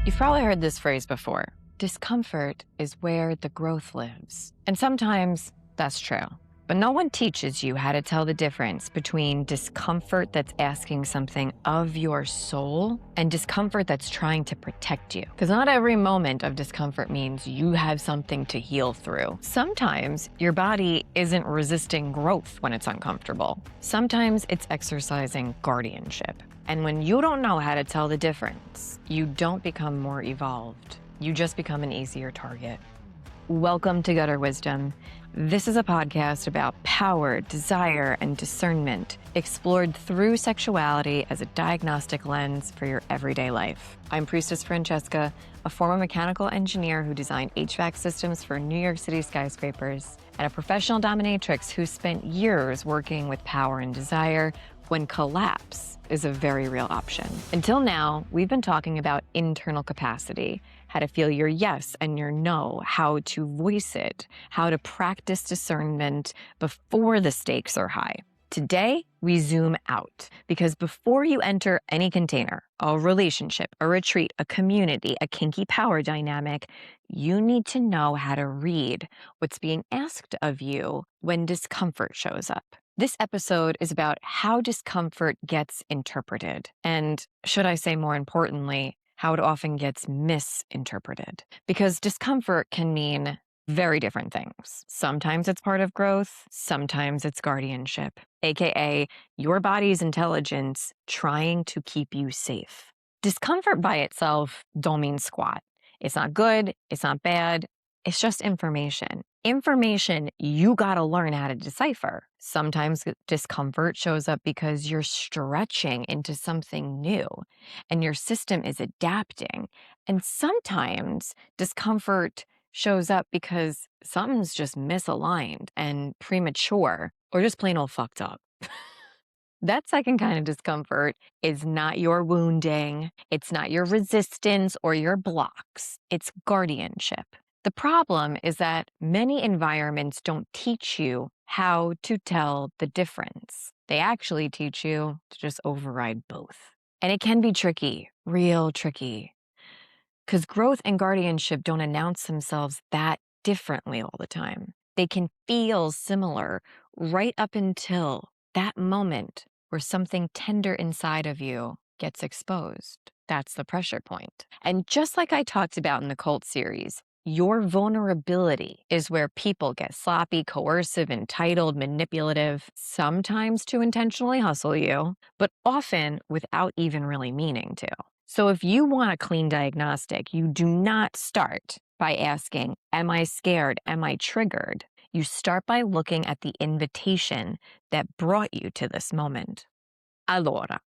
You've probably heard this phrase before. Discomfort is where the growth lives. And sometimes that's true. But no one teaches you how to tell the difference between discomfort that's asking something of your soul and discomfort that's trying to protect you. Because not every moment of discomfort means you have something to heal through. Sometimes your body isn't resisting growth when it's uncomfortable. Sometimes it's exercising guardianship. And when you don't know how to tell the difference, you don't become more evolved. You just become an easier target. Welcome to Gutter Wisdom. This is a podcast about power, desire, and discernment, explored through sexuality as a diagnostic lens for your everyday life. I'm Priestess Francesca, a former mechanical engineer who designed HVAC systems for New York City skyscrapers, and a professional dominatrix who spent years working with power and desire when collapse is a very real option. Until now, we've been talking about internal capacity, how to feel your yes and your no, how to voice it, how to practice discernment before the stakes are high. Today, we zoom out because before you enter any container, a relationship, a retreat, a community, a kinky power dynamic, you need to know how to read what's being asked of you when discomfort shows up. This episode is about how discomfort gets interpreted, and should I say more importantly, how it often gets misinterpreted. Because discomfort can mean very different things. Sometimes it's part of growth, sometimes it's guardianship, aka your body's intelligence trying to keep you safe. Discomfort by itself don't mean squat. It's not good, it's not bad, it's just information. Information you gotta learn how to decipher. Sometimes discomfort shows up because you're stretching into something new and your system is adapting. And sometimes discomfort shows up because something's just misaligned and premature or just plain old fucked up. That second kind of discomfort is not your wounding, it's not your resistance or your blocks, it's guardianship. The problem is that many environments don't teach you how to tell the difference. They actually teach you to just override both. And it can be tricky, real tricky, because growth and guardianship don't announce themselves that differently all the time. They can feel similar right up until that moment where something tender inside of you gets exposed. That's the pressure point. And just like I talked about in the cult series, your vulnerability is where people get sloppy, coercive, entitled, manipulative, sometimes to intentionally hustle you, but often without even really meaning to. So if you want a clean diagnostic, you do not start by asking, am I scared? Am I triggered? You start by looking at the invitation that brought you to this moment. Allora,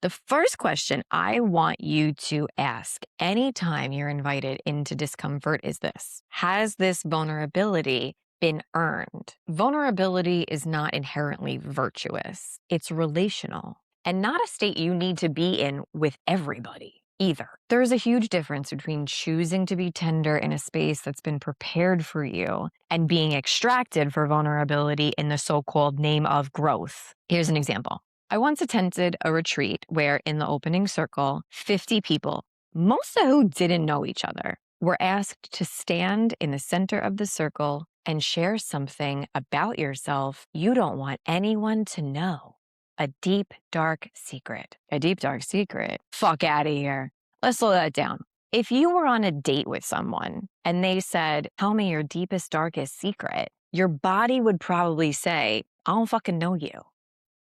the first question I want you to ask anytime you're invited into discomfort is this: has this vulnerability been earned? Vulnerability is not inherently virtuous. It's relational and not a state you need to be in with everybody either. There's a huge difference between choosing to be tender in a space that's been prepared for you and being extracted for vulnerability in the so-called name of growth. Here's an example. I once attended a retreat where in the opening circle, 50 people, most of who didn't know each other, were asked to stand in the center of the circle and share something about yourself you don't want anyone to know. A deep, dark secret. A deep, dark secret? Fuck out of here. Let's slow that down. If you were on a date with someone and they said, tell me your deepest, darkest secret, your body would probably say, I don't fucking know you.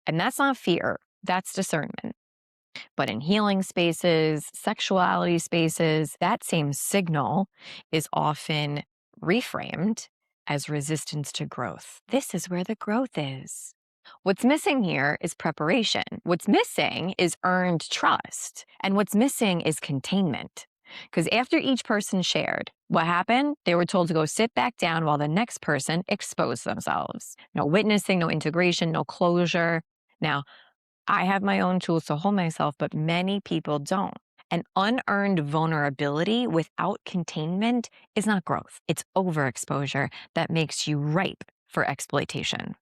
And that's not fear, that's discernment. But in healing spaces, sexuality spaces, that same signal is often reframed as resistance to growth. This is where the growth is. What's missing here is preparation. What's missing is earned trust. And what's missing is containment. Because after each person shared, what happened? They were told to go sit back down while the next person exposed themselves. No witnessing, no integration, no closure. Now, I have my own tools to hold myself, but many people don't. And unearned vulnerability without containment is not growth. It's overexposure that makes you ripe for exploitation.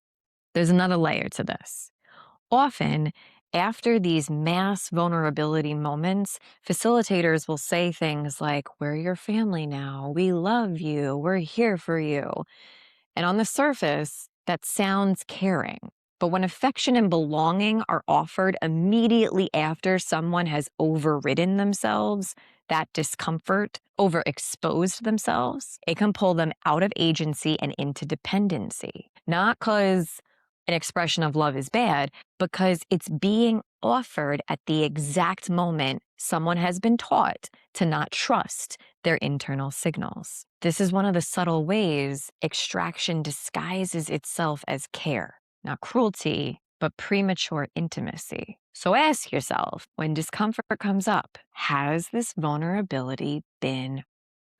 There's another layer to this. Often, After these mass vulnerability moments, facilitators will say things like, "We're your family now. We love you. We're here for you." And on the surface, that sounds caring. But when affection and belonging are offered immediately after someone has overridden themselves, that discomfort, overexposed themselves, it can pull them out of agency and into dependency. Not because an expression of love is bad, because it's being offered at the exact moment someone has been taught to not trust their internal signals. This is one of the subtle ways extraction disguises itself as care, not cruelty, but premature intimacy. So ask yourself, when discomfort comes up, has this vulnerability been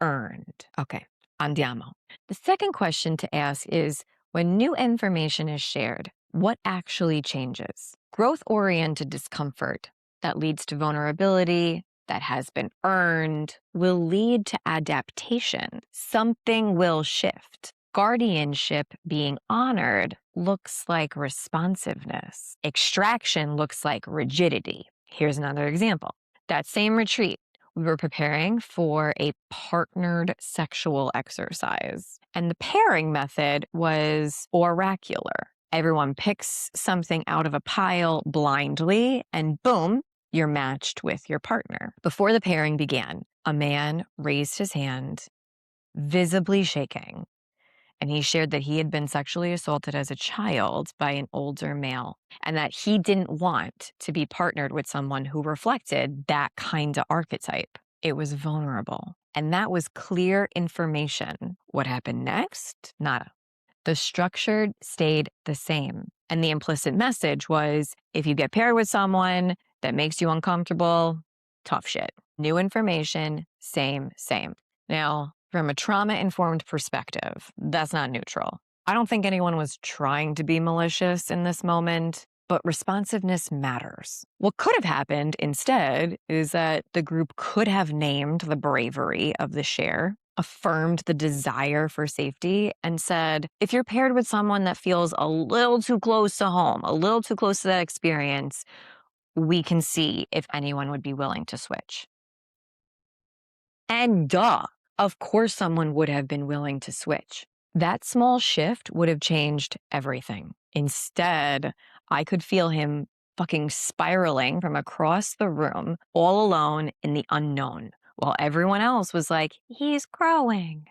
earned? Okay, andiamo. The second question to ask is, when new information is shared, what actually changes? Growth-oriented discomfort that leads to vulnerability, that has been earned, will lead to adaptation. Something will shift. Guardianship being honored looks like responsiveness. Extraction looks like rigidity. Here's another example. That same retreat, we were preparing for a partnered sexual exercise, and the pairing method was oracular. Everyone picks something out of a pile blindly, and boom, you're matched with your partner. Before the pairing began, a man raised his hand, visibly shaking, and he shared that he had been sexually assaulted as a child by an older male, and that he didn't want to be partnered with someone who reflected that kind of archetype. It was vulnerable, and that was clear information. What happened next? Nada. The structure stayed the same. And the implicit message was, if you get paired with someone that makes you uncomfortable, tough shit. New information, same. Now, from a trauma-informed perspective, that's not neutral. I don't think anyone was trying to be malicious in this moment, but responsiveness matters. What could have happened instead is that the group could have named the bravery of the share, affirmed the desire for safety, and said, if you're paired with someone that feels a little too close to home, a little too close to that experience, we can see if anyone would be willing to switch. And of course someone would have been willing to switch. That small shift would have changed everything. Instead, I could feel him fucking spiraling from across the room, all alone in the unknown, while everyone else was like, he's growing.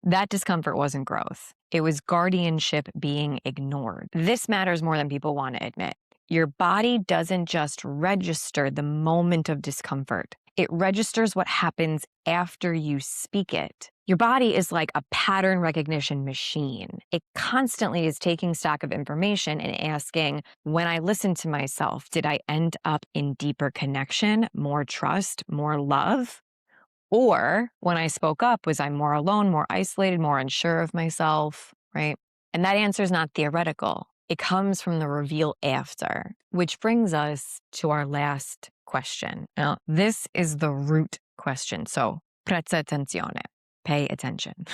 That discomfort wasn't growth. It was guardianship being ignored. This matters more than people want to admit. Your body doesn't just register the moment of discomfort. It registers what happens after you speak it. Your body is like a pattern recognition machine. It constantly is taking stock of information and asking, when I listen to myself, did I end up in deeper connection, more trust, more love? Or when I spoke up, was I more alone, more isolated, more unsure of myself, right? And that answer is not theoretical. It comes from the reveal after, which brings us to our last question. Now, this is the root question. So, presta attenzione. Pay attention.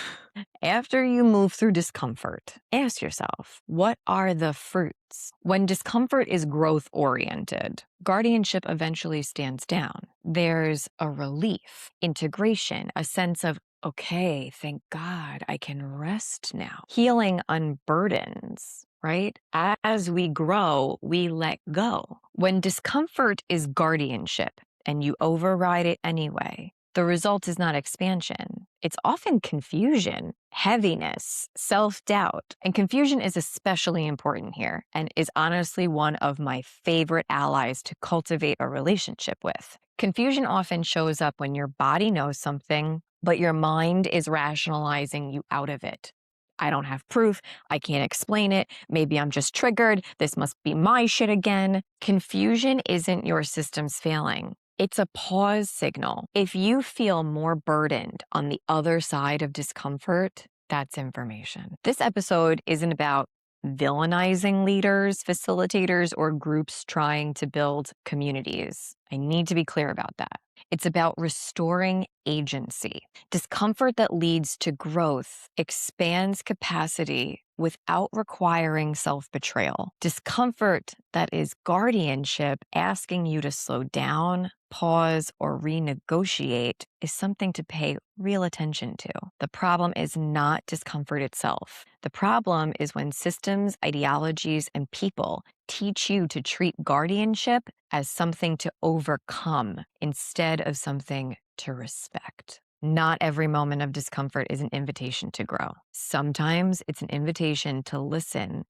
After you move through discomfort, ask yourself, what are the fruits? When discomfort is growth-oriented, guardianship eventually stands down. There's a relief, integration, a sense of, okay, thank God, I can rest now. Healing unburdens, right? As we grow, we let go. When discomfort is guardianship and you override it anyway, the result is not expansion. It's often confusion, heaviness, self-doubt. And confusion is especially important here and is honestly one of my favorite allies to cultivate a relationship with. Confusion often shows up when your body knows something, but your mind is rationalizing you out of it. I don't have proof. I can't explain it. Maybe I'm just triggered. This must be my shit again. Confusion isn't your system's failing. It's a pause signal. If you feel more burdened on the other side of discomfort, that's information. This episode isn't about villainizing leaders, facilitators, or groups trying to build communities. I need to be clear about that. It's about restoring agency. Discomfort that leads to growth expands capacity without requiring self-betrayal. Discomfort that is guardianship, asking you to slow down, pause, or renegotiate, is something to pay real attention to. The problem is not discomfort itself. The problem is when systems, ideologies, and people teach you to treat guardianship as something to overcome instead of something to respect. Not every moment of discomfort is an invitation to grow. Sometimes it's an invitation to listen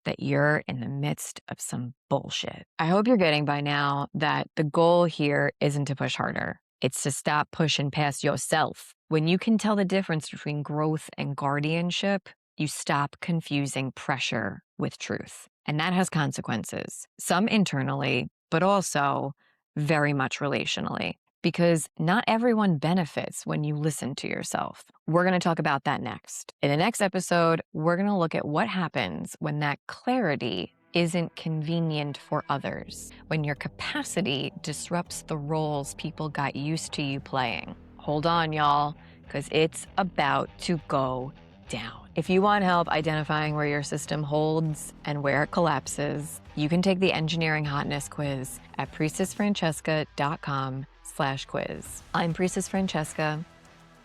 that you're in the midst of some bullshit. I hope you're getting by now that the goal here isn't to push harder. It's to stop pushing past yourself. When you can tell the difference between growth and guardianship, you stop confusing pressure with truth. And that has consequences, some internally, but also very much relationally. Because not everyone benefits when you listen to yourself. We're going to talk about that next. In the next episode, we're going to look at what happens when that clarity isn't convenient for others, when your capacity disrupts the roles people got used to you playing. Hold on, y'all, because it's about to go down. If you want help identifying where your system holds and where it collapses, you can take the Engineering Hotness quiz at priestessfrancesca.com/quiz. I'm Priestess Francesca.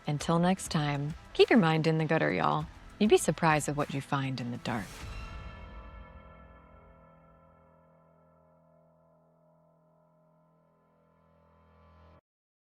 Until next time, keep your mind in the gutter, y'all. You'd be surprised at what you find in the dark.